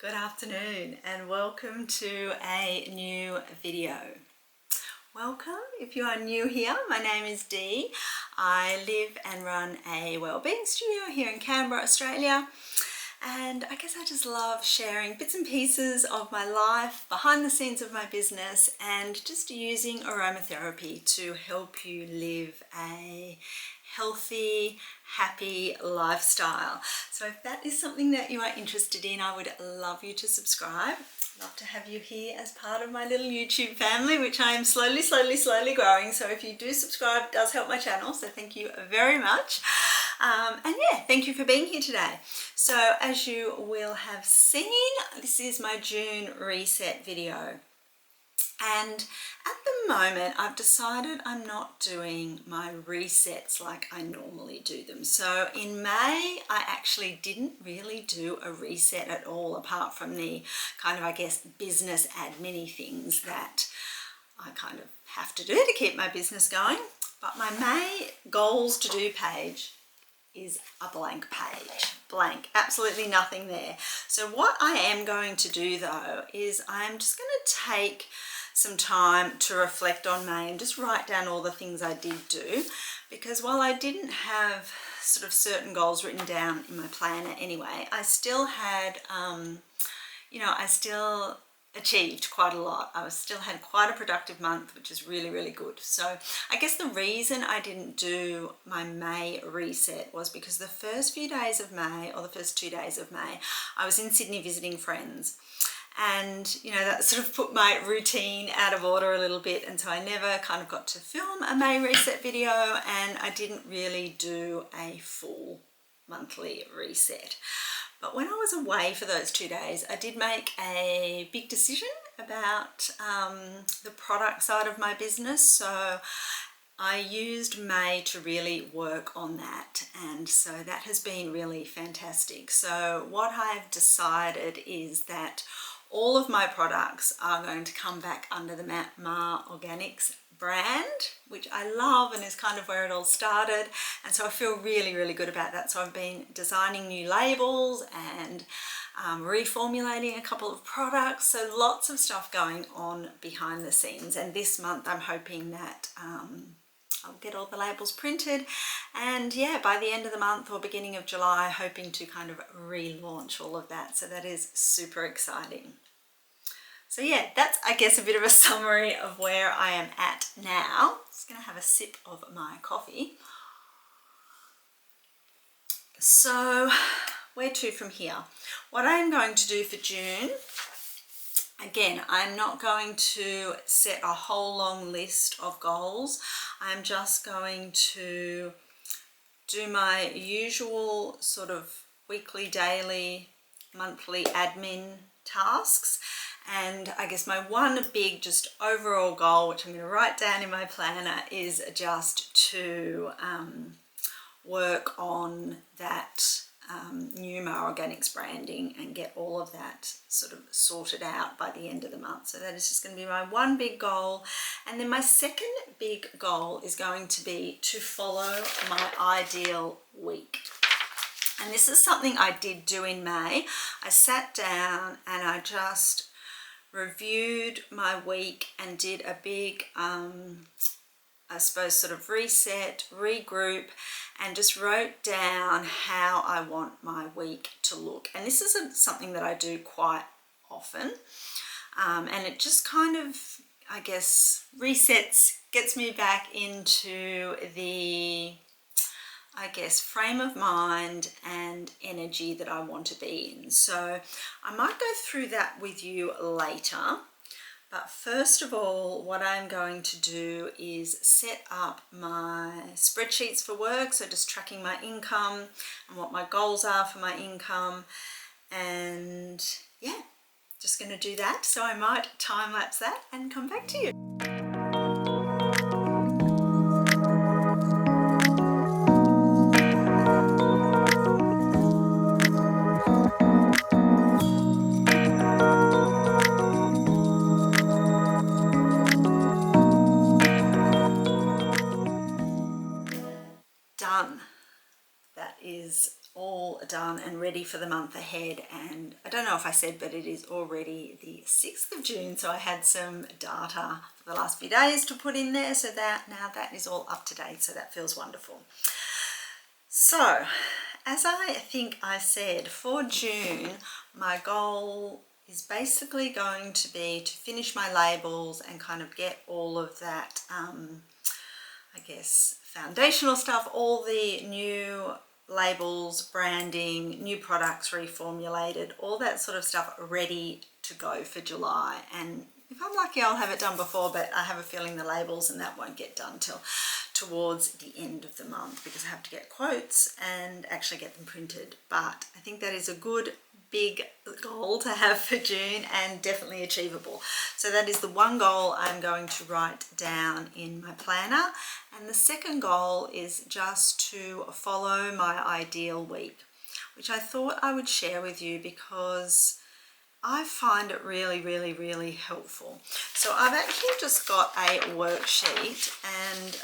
Good afternoon and welcome to a new video. Welcome if you are new here. My name is Dee. I live and run a wellbeing studio here in Canberra, Australia. And I guess I just love sharing bits and pieces of my life, behind the scenes of my business, and just using aromatherapy to help you live a healthy, happy lifestyle. So if that is something that you are interested in, I would love you to subscribe. Love to have you here as part of my little YouTube family, which I am slowly growing. So if you do subscribe, it does help my channel. So thank you very much. And yeah, thank you for being here today. So as you will have seen, this is my June reset video. And at the moment, I've decided I'm not doing my resets like I normally do them. So in May, I actually didn't really do a reset at all, apart from the kind of, I guess, business admin-y things that I kind of have to do to keep my business going. But my May goals to do page is a blank page, blank, absolutely nothing there. So what I am going to do though is I'm just going to take some time to reflect on May and just write down all the things I did do, because while I didn't have sort of certain goals written down in my planner anyway, I still had, I still achieved quite a lot. I still had quite a productive month, which is really good. So I guess the reason I didn't do my May reset was because the first few days of May, or the first 2 days of May, I was in Sydney visiting friends. And that sort of put my routine out of order a little bit, and so I never kind of got to film a May reset video, and I didn't really do a full monthly reset. But when I was away for those 2 days, I did make a big decision about the product side of my business. So I used May to really work on that, and so that has been really fantastic. So what I've decided is that all of my products are going to come back under the Ma Organics brand, which I love and is kind of where it all started. And so I feel really good about that. So I've been designing new labels and reformulating a couple of products. So lots of stuff going on behind the scenes. And this month I'm hoping that I'll get all the labels printed, and yeah, by the end of the month or beginning of July, hoping to kind of relaunch all of that. So that is super exciting. So yeah, that's, I guess, a bit of a summary of where I am at now. Just gonna have a sip of my coffee. So where to from here? What I'm going to do for June, again, I'm not going to set a whole long list of goals. I'm just going to do my usual sort of weekly, daily, monthly admin tasks. And I guess my one big just overall goal, which I'm going to write down in my planner, is just to work on that new Ma Organics branding and get all of that sort of sorted out by the end of the month. So that is just going to be my one big goal. And then my second big goal is going to be to follow my ideal week. And this is something I did do in May. I sat down and I just reviewed my week and did a big I suppose sort of reset, regroup, and just wrote down how I want my week to look. And this isn't something that I do quite often. And it just kind of, I guess, resets, gets me back into the, I guess, frame of mind and energy that I want to be in. So I might go through that with you later. But first of all, what I'm going to do is set up my spreadsheets for work. So just tracking my income and what my goals are for my income. And yeah, just going to do that. So I might time lapse that and come back to you. Done. That is all done and ready ready for the month ahead. And I don't know if I said, but it is already the 6th of June, so I had some data for the last few days to put in there, so that now that is all up to date, so that feels wonderful. So as I think I said, for June my goal is basically going to be to finish my labels and kind of get all of that I guess foundational stuff, all the new labels, branding, new products reformulated, all that sort of stuff ready to go for July. And if I'm lucky, I'll have it done before, but I have a feeling the labels and that won't get done till towards the end of the month, because I have to get quotes and actually get them printed. But I think that is a good big goal to have for June, and definitely achievable. So that is the one goal I'm going to write down in my planner. And the second goal is just to follow my ideal week, which I thought I would share with you because I find it really helpful. So I've actually just got a worksheet, and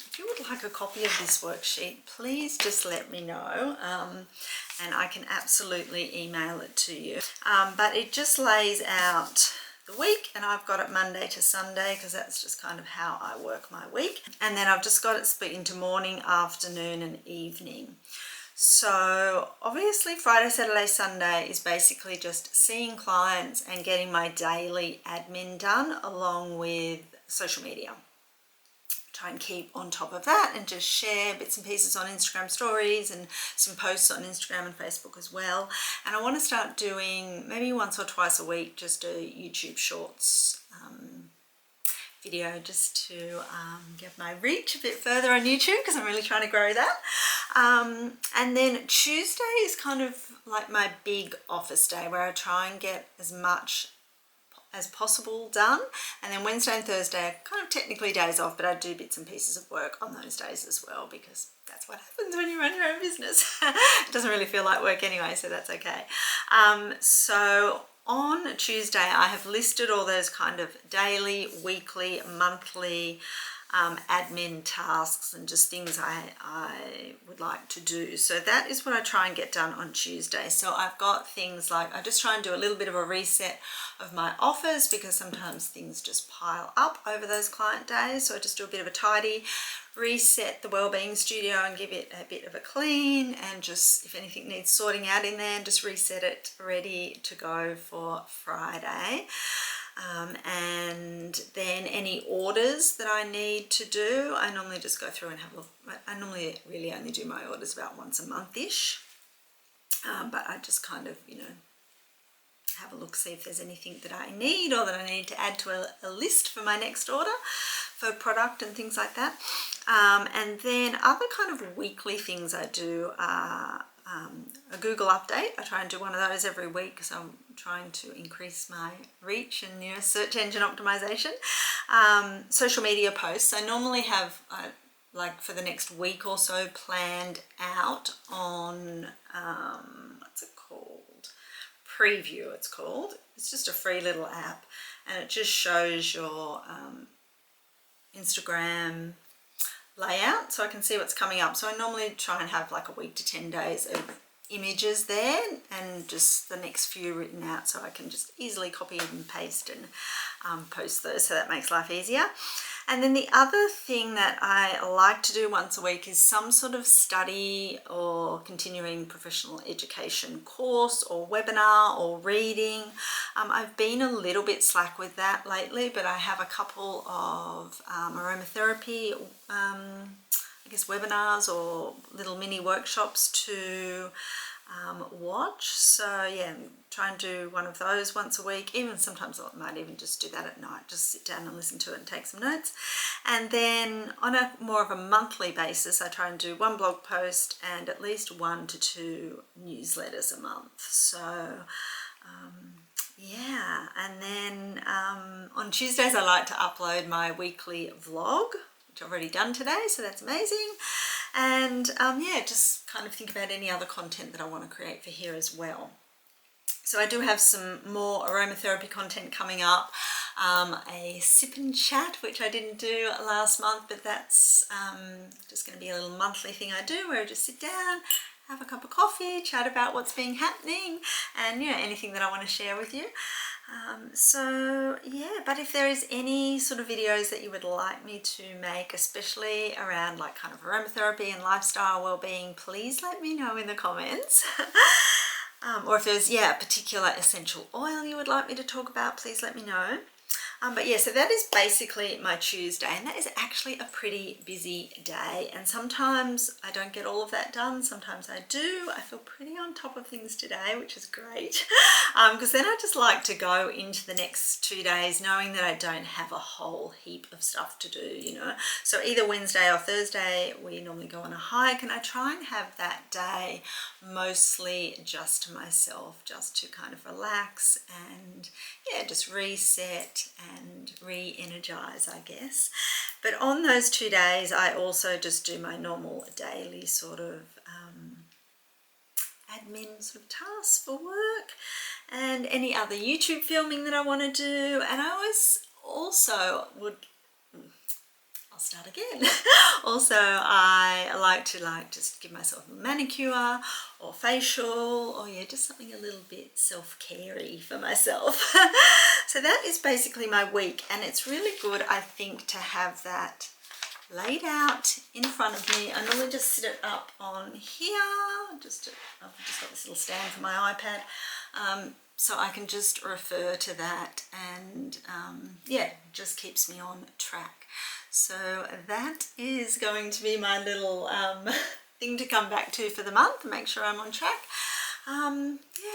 if you would like a copy of this worksheet, please just let me know, and I can absolutely email it to you. But it just lays out the week, and I've got it Monday to Sunday because that's just kind of how I work my week. And then I've just got it split into morning, afternoon and evening. So obviously Friday, Saturday, Sunday is basically just seeing clients and getting my daily admin done, along with social media. Try and keep on top of that and just share bits and pieces on Instagram stories and some posts on Instagram and Facebook as well. And I want to start doing maybe once or twice a week just a YouTube Shorts video, just to get my reach a bit further on YouTube, because I'm really trying to grow that. And then Tuesday is kind of like my big office day, where I try and get as much as possible done. And then Wednesday and Thursday are kind of technically days off, but I do bits and pieces of work on those days as well, because that's what happens when you run your own business. It doesn't really feel like work anyway, so that's okay. So on Tuesday, I have listed all those kind of daily, weekly, monthly admin tasks and just things I would like to do. So that is what I try and get done on Tuesday. So I've got things like, I just try and do a little bit of a reset of my office, because sometimes things just pile up over those client days. So I just do a bit of a tidy, reset the Wellbeing Studio and give it a bit of a clean, and just if anything needs sorting out in there, and just reset it ready to go for Friday. And then any orders that I need to do, I normally just go through and have a look. I normally really only do my orders about once a month-ish, but I just kind of, you know, have a look, see if there's anything that I need or that I need to add to a list for my next order for product and things like that. And then other kind of weekly things I do are a Google update. I try and do one of those every week, because I'm trying to increase my reach and, you know, search engine optimization. Social media posts. I normally have like for the next week or so planned out on what's it called? Preview, it's called. It's just a free little app, and it just shows your Instagram layout, so I can see what's coming up. So I normally try and have like a week to 10 days of images there, and just the next few written out, so I can just easily copy and paste and post those, so that makes life easier. And then the other thing that I like to do once a week is some sort of study or continuing professional education course or webinar or reading. I've been a little bit slack with that lately, but I have a couple of aromatherapy I guess webinars or little mini workshops to watch. So yeah, try and do one of those once a week. Even sometimes I might even just do that at night, just sit down and listen to it and take some notes. And then on a more of a monthly basis, I try and do one blog post and at least 1 to 2 newsletters a month. So yeah, and then on Tuesdays I like to upload my weekly vlog, which I've already done today, so that's amazing. And yeah, just kind of think about any other content that I want to create for here as well. So I do have some more aromatherapy content coming up. A sip and chat, which I didn't do last month, but that's just going to be a little monthly thing I do, where I just sit down, have a cup of coffee, chat about what's been happening, and anything that I want to share with you. So yeah, but if there is any sort of videos that you would like me to make, especially around like kind of aromatherapy and lifestyle well-being, please let me know in the comments. Or if there's a particular essential oil you would like me to talk about, please let me know. But yeah, so that is basically my Tuesday, and that is actually a pretty busy day, and sometimes I don't get all of that done, sometimes I do. I feel pretty on top of things today, which is great, because then I just like to go into the next 2 days knowing that I don't have a whole heap of stuff to do, So either Wednesday or Thursday we normally go on a hike, and I try and have that day mostly just to myself, just to kind of relax and just reset and re-energize, I guess. But on those 2 days I also just do my normal daily sort of admin sort of tasks for work and any other YouTube filming that I want to do. And I always also would I'll start again. Also, I like to just give myself a manicure or facial, or just something a little bit self-care-y for myself. So that is basically my week, and it's really good, I think, to have that laid out in front of me. I normally just sit it up on here. I've just got this little stand for my iPad. So I can just refer to that, and just keeps me on track. So that is going to be my little thing to come back to for the month, make sure I'm on track.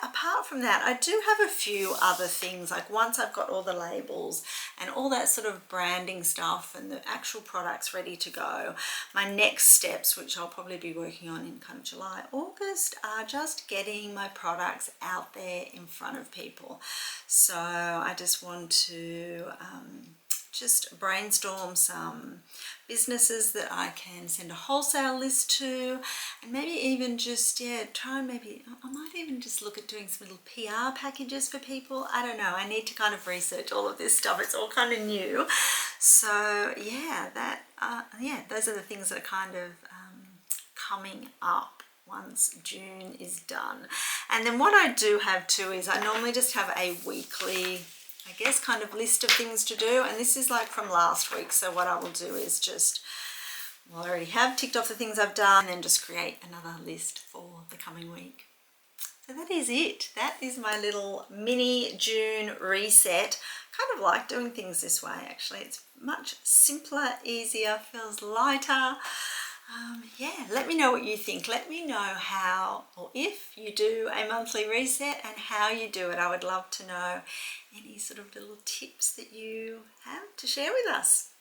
Apart from that, I do have a few other things, like once I've got all the labels and all that sort of branding stuff and the actual products ready to go, my next steps, which I'll probably be working on in kind of July, August, are just getting my products out there in front of people. So I just want to just brainstorm some businesses that I can send a wholesale list to, and maybe even just try and I might even just look at doing some little PR packages for people. I don't know, I need to kind of research all of this stuff. It's all kind of new. So those are the things that are kind of coming up once June is done. And then what I do have too is I normally just have a weekly, I guess, kind of list of things to do, and this is like from last week. So what I will do is I already have ticked off the things I've done, and then just create another list for the coming week. So that is it. That is my little mini June reset. Kind of like doing things this way, actually. It's much simpler, easier, feels lighter. Let me know what you think. Let me know how, or if you do a monthly reset and how you do it. I would love to know any sort of little tips that you have to share with us.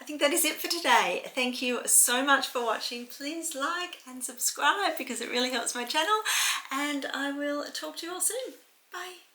I think that is it for today. Thank you so much for watching. Please like and subscribe because it really helps my channel, and I will talk to you all soon. Bye.